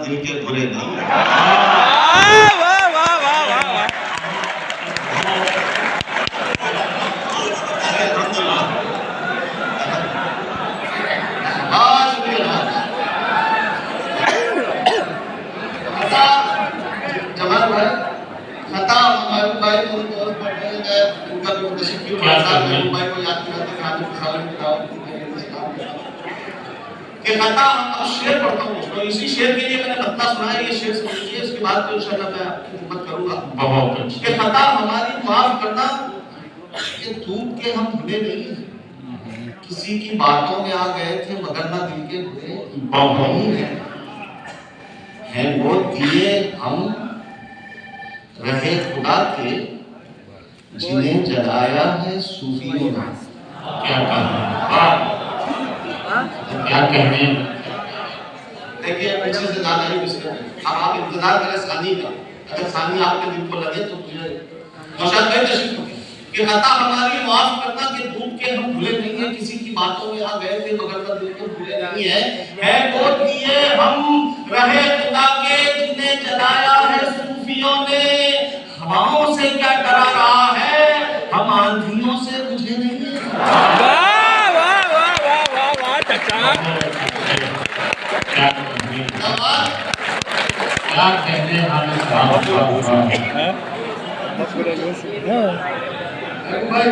दिल के बुरे नहीं। वाह वाह वाह वाह वाह। जमाल भाई खता हमारे भाई को बहुत पढ़ने में उनका जो तशक्कुर भाषा है भाई को याद दिलाते कहानी की साल किताब कि खता अब शेर पढ़ता हूँ तो इसी शेर के लिए मैंने बत्ता सुना है। ये शेर समझिए, इसके बाद तो इंशाल्लाह मैं आपकी खिदमत करूंगा। बहुत अच्छा। कि खता हमारी माफ करना कि धूप के हम भूले नहीं, किसी की बातों में आ गए थे मगर ना दिल के बुरे नहीं है वो दिए हम रहे खुदा के जिन्हें जलाया है सूफियों ने। क्या कहने देखिए पीछे से गाना ही मिस कर अब आप इंतजार करें सानी का। अगर सानी आपके दिल को लगे तो मुझे नौशाद भाई तशरीफ रखें कि खता हमारी माफ करना कि धूप के हम भूले नहीं है, किसी की बातों में आ गए थे मगर ना दिल के भूले नहीं है वो दिए हम रहे खुदा के जिन्हें जलाया है सूफियों ने। हवाओं से क्या डरा रहा है, हम आंधियों से बुझे नहीं है। वाह वाह वाह वाह वाह वाह चाचा। क्या कहने हम भाई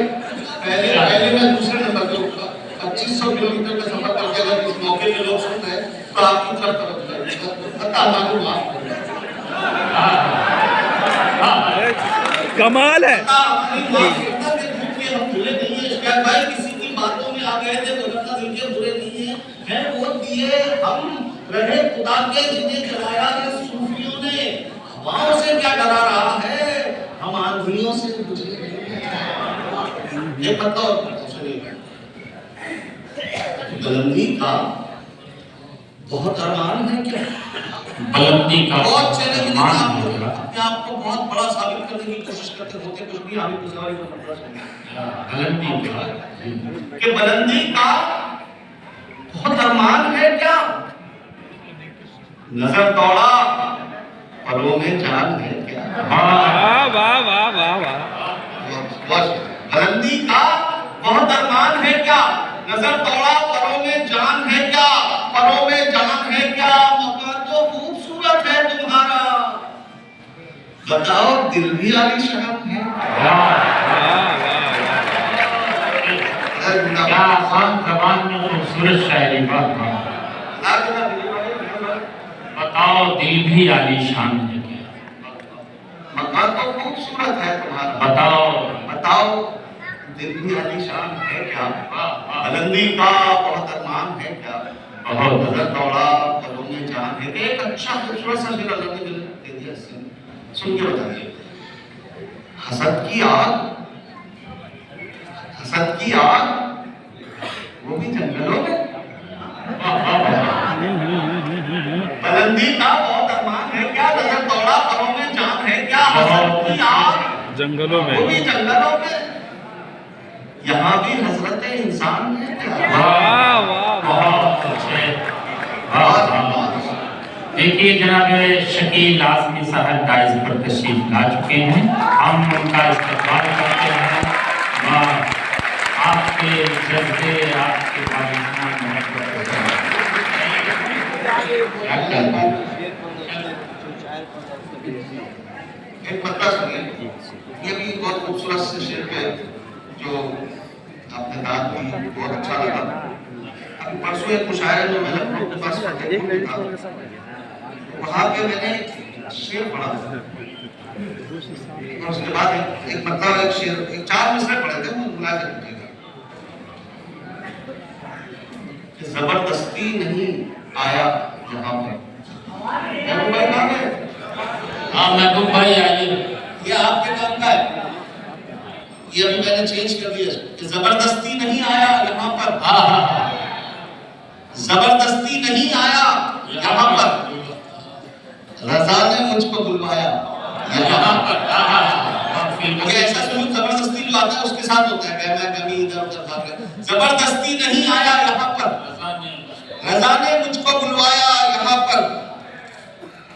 पहले मैं दूसरे नंबर पे 2500 किलोमीटर का सफर करके अगर इस मौके पे लोग सुनते हैं तो आपकी तरफ कमाल है। भाई किसी की बातों में आ गए थे बदलता दिल के बुरे नहीं है वो दिए हम रहे खुदा के जिन्हें जलाया है सूफियों ने। हवाओं से क्या डरा रहा है, हम आंधियों से बुझे नहीं है। ये बताओ बुलंदी का बहुत अरमान है क्या? बुलंदी का बहुत चेहरे की अपने आप को बहुत बड़ा साबित करने की कोशिश करते होते कुछ भी आमी गुजारी को बुलंदी का कि बुलंदी का बहुत अरमान है क्या? नजर दौड़ा पलों में जान है क्या? वाह वाह वाह वाह वाह। बुलंदी का बहुत अरमान है क्या? नजर दौड़ा पलों में जान है क्या? पलों में जान है क्या? मकान तो खूबसूरत है तुम्हारा, बताओ दिल भी आलीशान है। क्या आसान ज़बान में खूबसूरत शायरी बताओ दिल भी आलीशान है क्या? मकान तो खूबसूरत है तुम्हारा, बताओ दिल भी आलीशान है क्या? बुलंदी का बहुत अरमान है क्या? बहुत नजर दौड़ा पलों में जान है। एक अच्छा खूबसूरत सा शेर अल्लाह ने दे दिया, सुन के बताइए। हसद की आग वो भी जंगलों में। बुलंदी का बहुत अरमान है क्या? नजर दौड़ा पलों में जान है क्या? हसद की आग जंगलों में वो भी जंगलों में। यहाँ भी हजरत इंसान है क्या? वाह वाह बहुत अच्छे। देखिए जनाब शकील आज़मी साहब दाइज पर तशरीफ ला चुके हैं, हम उनका इस्तकबाल करते हैं। आपके जज्बे आपके एक पत्ता सुनिए, ये भी बहुत खूबसूरत से शेर पे जो आपने दाद दी बहुत अच्छा लगा। अभी परसों एक मुशायरे में मैंने अपने पास था, वहाँ पे मैंने शेर पढ़ा और उसके बाद एक मतलब एक शेर एक 4 मिसरे पढ़े थे, वो बुला के रखिएगा। जबरदस्ती नहीं आया यहाँ पर। महबूब भाई नाम है? हाँ महबूब भाई आइए। ये आपके काम का है, ये अभी मैंने चेंज कर दिया कि जबरदस्ती नहीं आया यहाँ पर। हाँ जबरदस्ती नहीं आया यहाँ पर, रजा ने मुझको बुलवाया यहाँ पर। क्योंकि ऐसा सलूक जबरदस्ती जो आता है उसके साथ होता है, कहना कभी इधर उधर भाग। जबरदस्ती नहीं आया यहाँ पर, रजा ने मुझको बुलवाया यहाँ पर।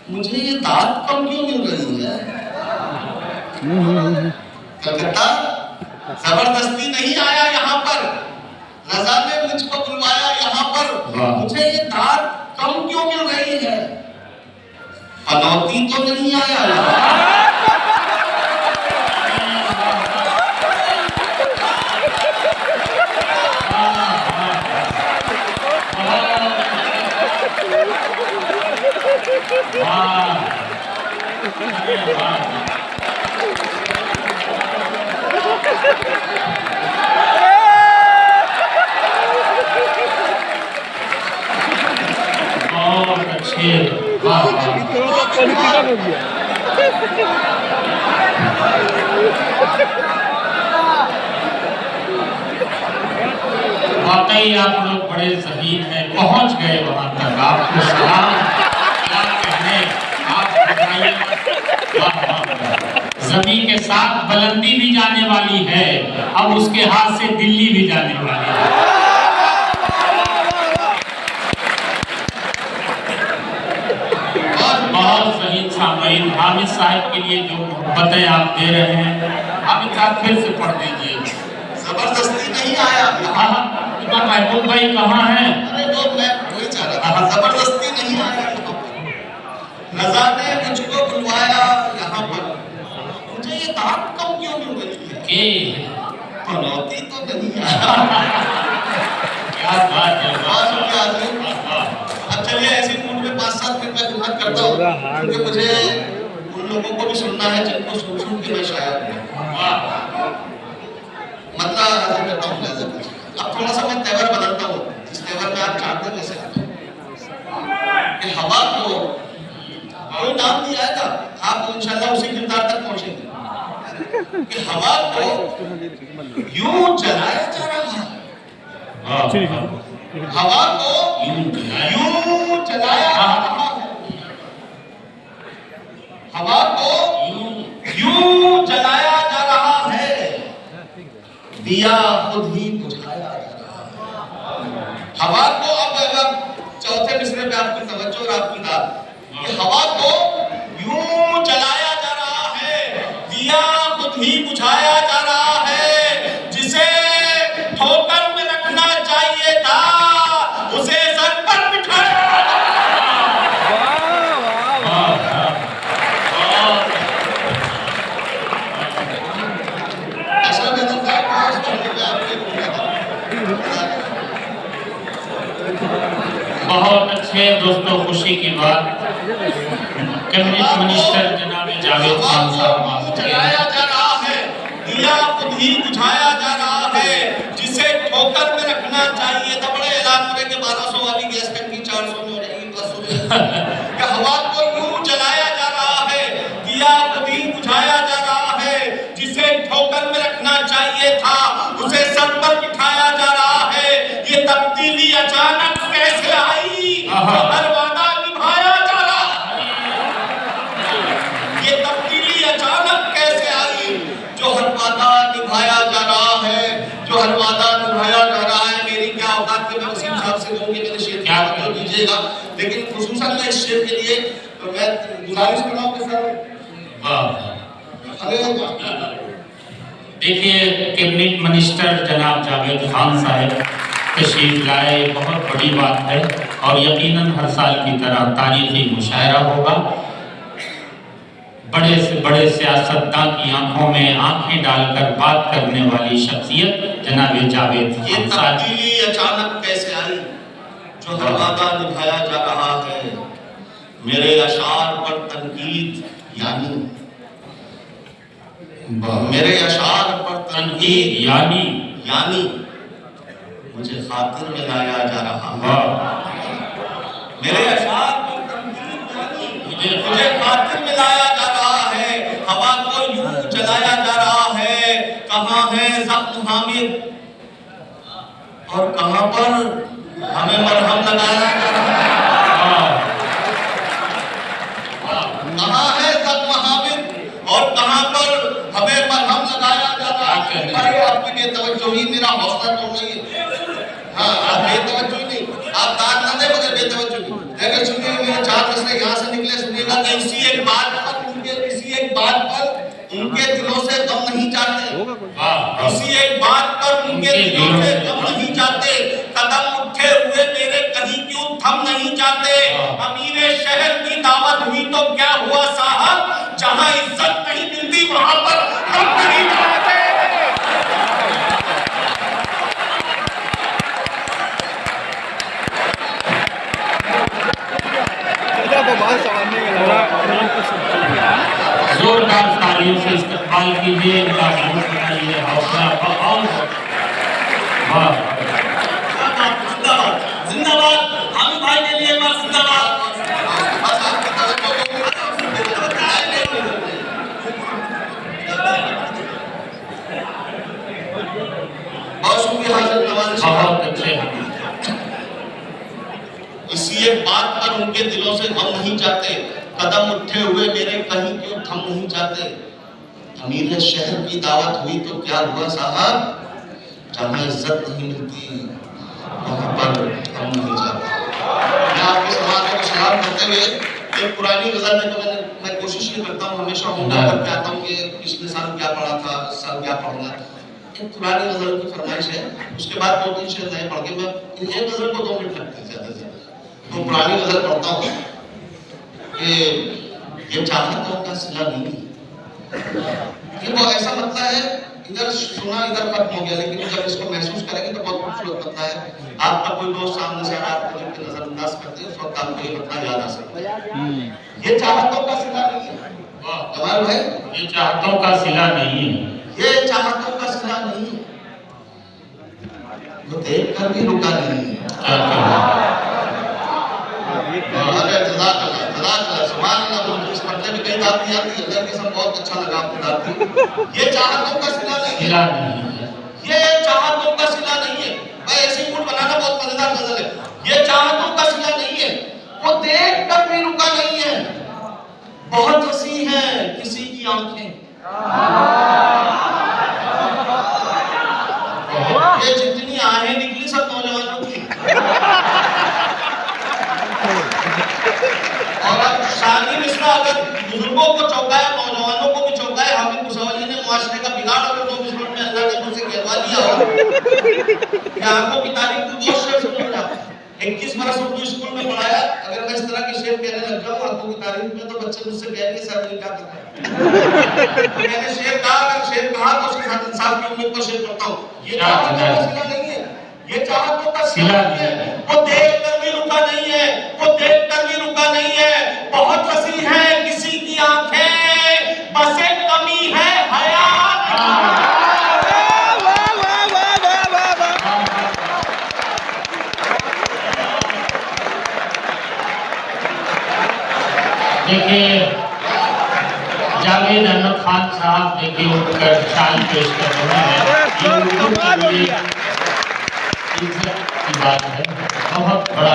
मुझे ये दाद कम क्यों मिल रही है? कलकत्ता जबरदस्ती नहीं आया यहाँ पर, रजा ने मुझको बुलवाया यहाँ पर, मुझे ये दाद कम क्यों मिल रही है? पनौती तो नहीं आया यहाँ। बहुत अच्छे, वाकई आप लोग बड़े ज़हीन हैं, पहुंच गए वहां तक। आपको सलाम, क्या कहने, आप बताइए। जमीन के साथ बुलंदी भी जाने वाली है, अब उसके हाथ से दिल्ली भी जाने वाली है। बहुत सही सामीन, हामिद साहब के लिए जो मोहब्बतें आप दे रहे हैं, हामिद साहब फिर से पढ़ दीजिए। जबरदस्ती नहीं आया यहाँ। महबूब भाई कहाँ हैं? अरे वो मैं वही चाह रहा था, जबरदस्ती नहीं आया यहाँ पर, रजा ने मुझको बुलवाया यहाँ पर, मुझे ये दाद कम क्यों मिल रही है? के पनौती तो नहीं आया। क्या बात है, अब चलिए ऐसी मूड में 5-7 मिनट में खिदमत करता हूँ, क्योंकि मुझे उन लोगों को भी सुनना है जिनको सुन के मैं शायर हूँ। मतलब हाजिर करता हूँ। अब थोड़ा सा मैं तेवर बदलता हूँ, जिस तेवर में आप चाहते हैं वैसे कि हवा को कोई नाम नहीं आएगा, आप इंशाल्लाह उसी किरदार तक पहुंचेंगे कि हवा को यूं जलाया जा रहा है, हवा को यूं जलाया जा रहा है, हवा को यूं जलाया जा रहा है, दिया खुद ही बुझाया जा रहा है। हवा को अब चौथे मिसरे पे आपकी तवज्जो और आपकी दाद, कि हवा को यूं जलाया जा रहा है, दिया खुद ही बुझाया जा रहा है, जिसे ठोकर में रखना चाहिए था उसे सर पर बिठाया। बहुत अच्छे दोस्तों, खुशी की बात, कैबिनेट मिनिस्टर जनाब जावेद खान साहब जलाया जा रहा है, दिया खुद ही बुझाया जा रहा है, जिसे ठोकर में रखना चाहिए था। बड़े ऐलान हो रहे कि 1200 वाली गैस टंकी 400 में हो जाएगी, 500 कि हवा को यूं जलाया जा रहा है, दिया खुद ही बुझाया जा रहा है, जिसे ठोकर में रखना चाहिए था उसे सर पर बिठाया जा रहा है। ये तब्दीली अचानक कैसे आई, हर वादा निभाया जा रहा है। ये तब्दीली अचानक कैसे आई, जो हर वादा निभाया जा रहा है, जो हर वादा निभाया जा रहा है। मेरी क्या औकात के मैं वसीम साहब से कहूँ कि मेरे शेर क्या कर दीजिएगा, लेकिन खुसूसन मैं इस शेर के लिए तो मैं गुजारिश कर रहा हूँ कि सर देखिए, कैबिनेट मिनिस्टर जनाब जावेद खान साहब तशरीफ लाए, बहुत बड़ी बात है और यकीनन हर साल की तरह तारीखी मुशायरा होगा। बड़े से बड़े सियासतदान की आंखों में आंखें डालकर बात करने वाली शख्सियत जनाब जावेद खान साहब। ये तब्दीली अचानक कैसे आई, जो हर वादा निभाया जा रहा है। मेरे अशार पर तनकीद यानी, मेरे अशार पर तनकीद यानी मुझे खातिर में लाया जा रहा है। मेरे अशार पर तनकीद यानी मुझे खातिर में लाया जा रहा है। हवा को यूं जलाया जा रहा है। कहाँ है ज़ख्म हामिद और कहाँ पर हमें मरहम लगाया जा रहा है। कहाँ है ज़ख्म हामिद और कहाँ पर हमें मरहम लगाया जा रहा है। भाई आपकी बेतवज्जोही मेरा हौसला तोड़ रही है। हाँ, आप बेतवज्जो नहीं, आप दाद ना दे मगर बेतवज्जो नहीं। अगर सुनिए मेरे 4 मसले यहाँ से निकले, सुनिएगा चाहते, वाह किसी एक बात पर उनके दिलों से गम नहीं चाहते, कदम उठे हुए मेरे कहीं क्यों थम नहीं चाहते। अमीर शहर की दावत हुई तो क्या हुआ साहब, जहां इज्जत नहीं मिलती वहां पर हम नहीं जाते। जोरदार तालियों से इस्तेमाल कीजिए, इनका बहुत बताइए हौसला और वाह जिंदाबाद, हम भाई के लिए बस जिंदाबाद। बहुत शुक्रिया हाजिर नवाज बहुत अच्छे। इसी एक बात पर उनके दिलों से गम नहीं चाहते, कदम उठे हुए मेरे कहीं क्यों थम नहीं चाहते। अमीर शहर की दावत हुई तो क्या हुआ साहब, जहां इज्जत नहीं मिलती वहां पर हम नहीं जाते। मैं आपके समाज को सलाम करते हुए एक पुरानी गजल में तो मैं कोशिश ये करता हूँ हमेशा होगा करके आता हूँ कि पिछले साल क्या पढ़ा था, इस साल क्या पढ़ना। एक पुरानी गजल की फरमाइश है, उसके बाद 2-3 शेर नए पढ़ के मैं एक गजल को 2 मिनट लगते हैं ज्यादा से ज्यादा। तो पुरानी गजल पढ़ता हूँ कि ये चाहतों का सिला नहीं, ये वो ऐसा मतलब है इधर सुना इधर खत्म हो गया, लेकिन जब इसको महसूस करेंगे तो बहुत खूबसूरत लगता है। आपका कोई दोस्त सामने से आपको जब नजरअंदाज करते हैं उस वक्त आपको ये मतलब याद आ सकता है। ये चाहतों का सिला नहीं है जमाल भाई, ये चाहतों का सिला नहीं है, ये चाहतों का सिला नहीं है, वो देख कर भी रुका नहीं है। अरे जज़ाकल्लाह सुभान अल्लाह, इस मतलब में कई बात नहीं आती, अल्लाह के सब बहुत अच्छा लगा आपको बात। ये चाहतों का सिला नहीं है, ये चाहतों का सिला नहीं है। भाई ऐसे मूड बनाना बहुत मजेदार गजल है। ये चाहतों का सिला नहीं है, वो देख कर भी रुका नहीं है, बहुत हंसी है किसी की आंखें। ये जितनी आहें निकली सब नौजवानों की। और अब शादी मिश्रा अगर बुजुर्गों को चौंकाया, नौजवानों को भी चौंकाया, हामिद मुसावली ने मुआशरे का बिगाड़ अगर 2 मिनट में अल्लाह ने मुझसे कहवा दिया हो कि आंखों की तारीफ को 2 शेर सुन ला। 21 बरस उर्दू स्कूल में पढ़ाया, अगर मैं इस तरह के शेर कहने लग जाऊं आंखों की तारीफ में तो बच्चे मुझसे कहेंगे सर ये क्या करता है। मैंने शेर कहा, अगर शेर कहा तो उसके साथ इंसाफ की उम्मीद पर शेर करता हूं। ये चाहतों का सिला नहीं है, ये चाहतों का सिला नहीं है, वो देख कर भी रुका नहीं है, वो देख कर भी रुका नहीं है, बहुत हंसी है किसी की आंखें, बस एक कमी है हया की। देखिए जावेद अहमद खान साहब देखिए उठकर शाल पेश कर रहे हैं, ये उर्दू के लिए इज्जत की बात है, बहुत बड़ा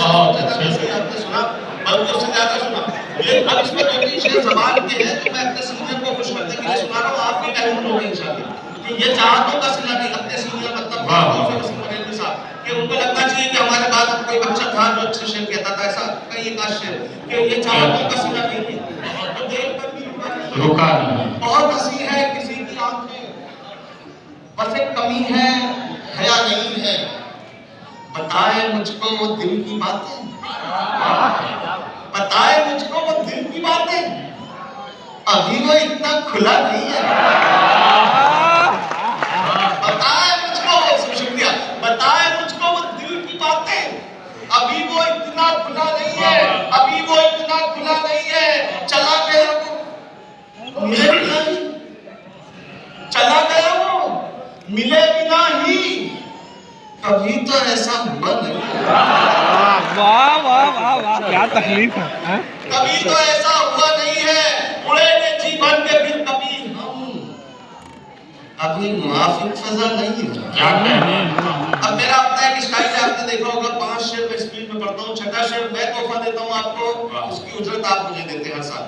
बहुत अच्छे से आपने सुना, बल्कि उससे ज्यादा सुना। ये अब इसमें 2-3 शेर ज़बान के हैं तो मैं अपने सीनियर को खुश करने के लिए सुना रहा हूँ, आप भी महसूस होंगे इंशाल्लाह कि ये चाहतों का सिला नहीं। अपने सीनियर मतलब कि उनको लगना चाहिए कि हमारे बाद कोई बच्चा था जो अच्छे शेर कहता था, ऐसा कई एक शेर कि ये चाहतों का सिला नहीं है, तो देख कर भी रुका नहीं, बहुत हंसी है किसी की आंखें, बस एक कमी है हया नहीं है, बताए मुझको वो दिल की बातें, बताए मुझको वो दिल की बातें, अभी वो इतना खुला नहीं है। बताए मुझको, शुक्रिया, बताए मुझको वो दिल की बातें, अभी वो इतना खुला नहीं है, अभी वो इतना खुला नहीं है। चला गया वो मिले बिना ही, चला गया वो मिले बिना ही, कभी तो ऐसा हुआ नहीं। वाह वाह वाह वाह, क्या तकलीफ है। कभी तो ऐसा हुआ नहीं है, उड़ेंगे जी भर के फिर कभी हम, अभी मुआफिक फजा नहीं है। क्या कहने। अब मेरा अपना एक स्टाइल है, आपने देखा होगा 5 शेर में स्पीड में पढ़ता हूँ, 6ठा शेर मैं तोहफा देता हूँ आपको, उसकी उजरत आप मुझे देते हैं हर साल।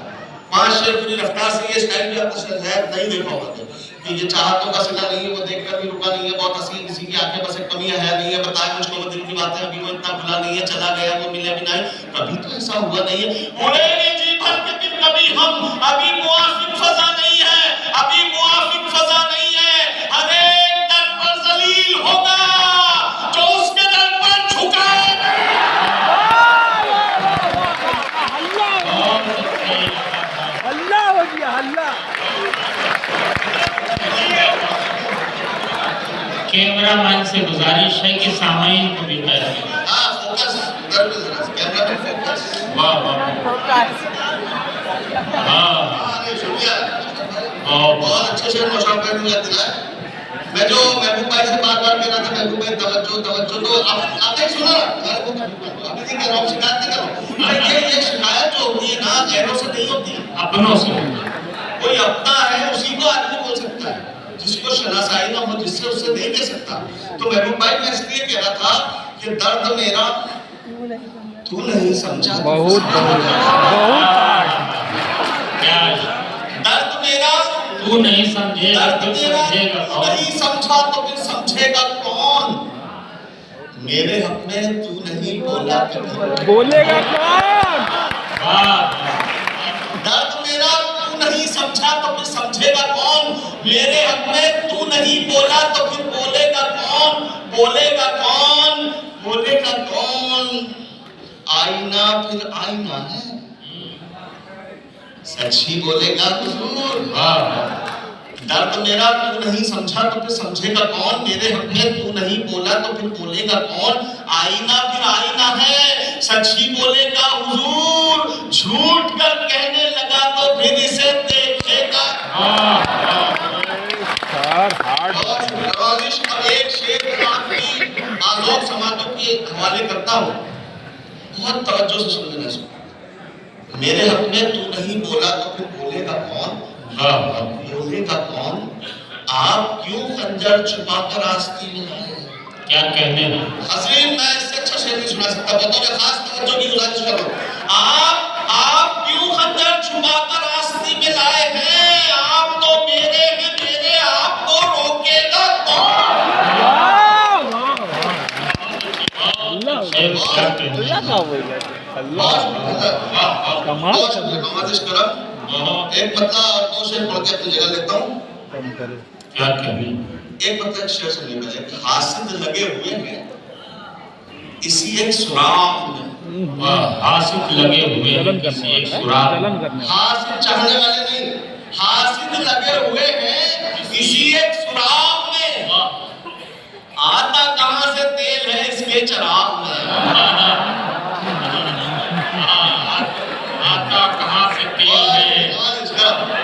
5 शेर पूरी रफ्तार से, ये स्टाइल भी आपने शायद नहीं देखा होगा कि ये चाहतों का सिला नहीं है, वो देखकर भी रुका नहीं है, बहुत हंसी है किसी की आंखें, बस एक कमी है नहीं है, बताए मुझको वो दिल की बातें, अभी वो इतना खुला नहीं है, चला गया वो मिले बिना ही, कभी तो ऐसा हुआ नहीं है। उड़ेंगे जी भर के फिर कभी हम, अभी मुआफिक फजा नहीं है, अभी कैमरामैन से गुजारिश है कि सामईन को भी पैसे। हाँ फोकस उधर पे जरा कैमरा पे फोकस। वाह वाह हाँ अरे शुक्रिया बहुत बहुत अच्छे से नौशाद भाई ने याद दिलाया। मैं जो महबूब भाई से बार-बार कह रहा था महबूब भाई तवज्जो तवज्जो तो अब आपने सुना अभी नहीं कह रहा हूँ शिकायत नहीं कर रहा हूँ। ये शिकायत जो होती है ना गैरों से नहीं होती, अपनों से। कोई अपना है उसी को आदमी बोल सकता है, जिसको शनासाई ना हो जिससे उससे नहीं कह सकता। तो महबूब भाई मैं इसलिए कह रहा था कि दर्द मेरा तू नहीं समझा, बहुत क्या दर्द मेरा तू नहीं समझेगा दर्द तो मेरा समझेगा तू कौन? नहीं समझा तो फिर समझेगा कौन। मेरे हक में तू नहीं बोला कभी, बोलेगा कौन? वाह दर्द मेरा तू नहीं समझा तो फिर समझेगा कौन। मेरे हक में तू नहीं बोला तो फिर बोलेगा कौन, बोलेगा कौन, बोलेगा कौन। आईना फिर आईना है, सच ही बोलेगा हुजूर। वाह दर्द मेरा तू नहीं समझा तो फिर समझेगा कौन। मेरे हक में तू नहीं बोला तो फिर बोलेगा कौन। आईना फिर आईना है, सच ही बोलेगा हुजूर। झूठ कर कहने लगा तो फिर इसे देखेगा। नवाजिश अब एक शेर आपकी आलोक समातों के हवाले करता हूँ, बहुत तवज्जो से सुनना इसको। मेरे हक में तू नहीं बोला तो फिर बोलेगा कौन, बोलेगा कौन। आप क्यों खंजर छुपाकर आस्तीन में लाए। क्या कहने हैं? हज़रीन मैं इससे अच्छा शेर नहीं सुना सकता, बतौर खास तवज्जो की गुजारिश कर रहा हूँ। आप क्यों खंजर छुपाकर आस्तीन में लाए हैं। आप तो मेरे हैं मेरे, आपको रोकेगा कौन। शेर क्या कहने हैं? नवाजिश करम एक पतला और दो शेर पढ़ के अपनी जगह लेता हूँ। क्या कहने? एक पतला शेर सुनिए पहले। हासिद लगे हुए हैं इसी एक सुराख में। हासिद लगे हुए हैं किसी एक सुराख। हासिद चाहने वाले नहीं, हासिद लगे हुए हैं इसी एक सुराख में। आता कहां से तेल है इसके चिराग में। आता कहां से तेल है।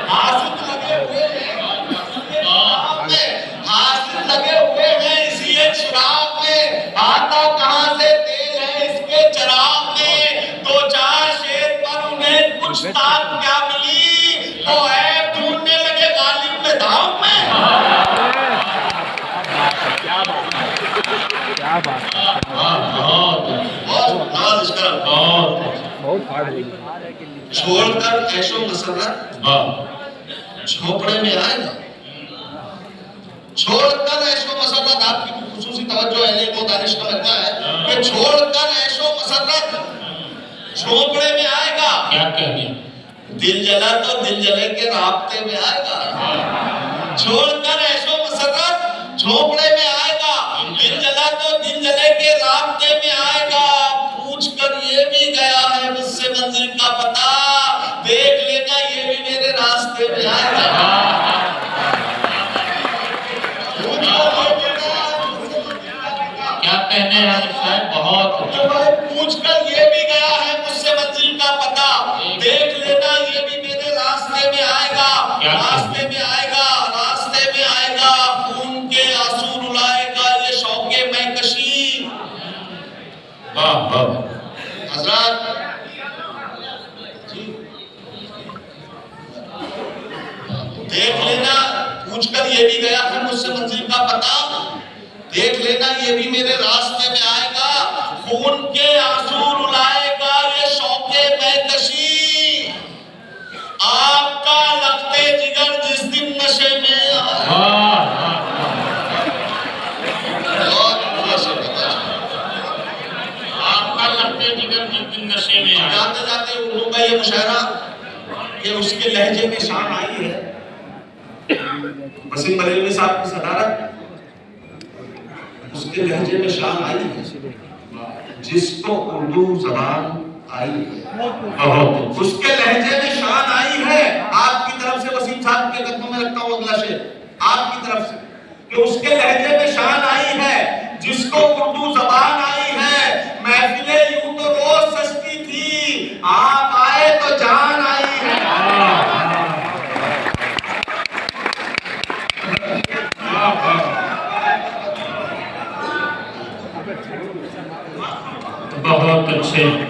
हासिद लगे हुए हैं, हासिद लगे हुए हैं इसी एक सुराग में। आता कहां से तेल है इसके चिराग में। दो चार शेर पर उन्हें कुछ ताक क्या मिली, तो ऐब ढूंढने लगे गालिब में धाम में। क्या बात है, बहुत हार्ड है। छोड़कर ऐशो मसरत झोपड़े में आएगा। छोड़कर ऐशो मसरत, आपकी खुसूसी तवज्जो अहले इल्म व दानिश का लगता है कि छोड़कर ऐशो मसरत झोपड़े में आएगा। क्या कहने? दिल जला तो दिल जले के राब्ते में आएगा। छोड़कर ऐशो मसरत झोपड़े में आएगा। दिल जला तो दिल जले के राब्ते में आएगा। पूछ कर ये भी गया है मुझसे मंजिल का पता, देख लेना ये भी मेरे रास्ते में आएगा। क्या कहने हैं शायद बहुत पूछ कर ये भी गया है मुझसे मंजिल का पता, देख लेना ये भी मेरे रास्ते में आएगा। रास्ते में आएगा, रास्ते में आएगा। खून के आंसू रुलाएगा ये शौके महकशी। हजरत देख लेना, पूछ कर ये भी गया है मुझसे मंजिल का पता, देख लेना ये भी मेरे रास्ते में आएगा। खून के आंसू रुलाएगा ये शौके महकशी। आपका लगते जिगर जिस दिन नशे में आपका लगते जिगर जिस दिन नशे में आए। जाते जाते उर्दू का ये मुशायरा कि उसके लहजे में शान आई है। वसीम बरेलवी साहब की सदारत, उसके लहजे में शान आई है। जिसको उर्दू जबान आई है उसके लहजे में शान आई है। आपकी तरफ से वसीम साहब के कदमों में रखता हूँ अगला शेर आपकी तरफ से कि उसके लहजे में शान जिसको उर्दू जबान आई है, महफिलें यूं तो रोज सजती थी, आप आए तो जान आई है। बहुत अच्छे।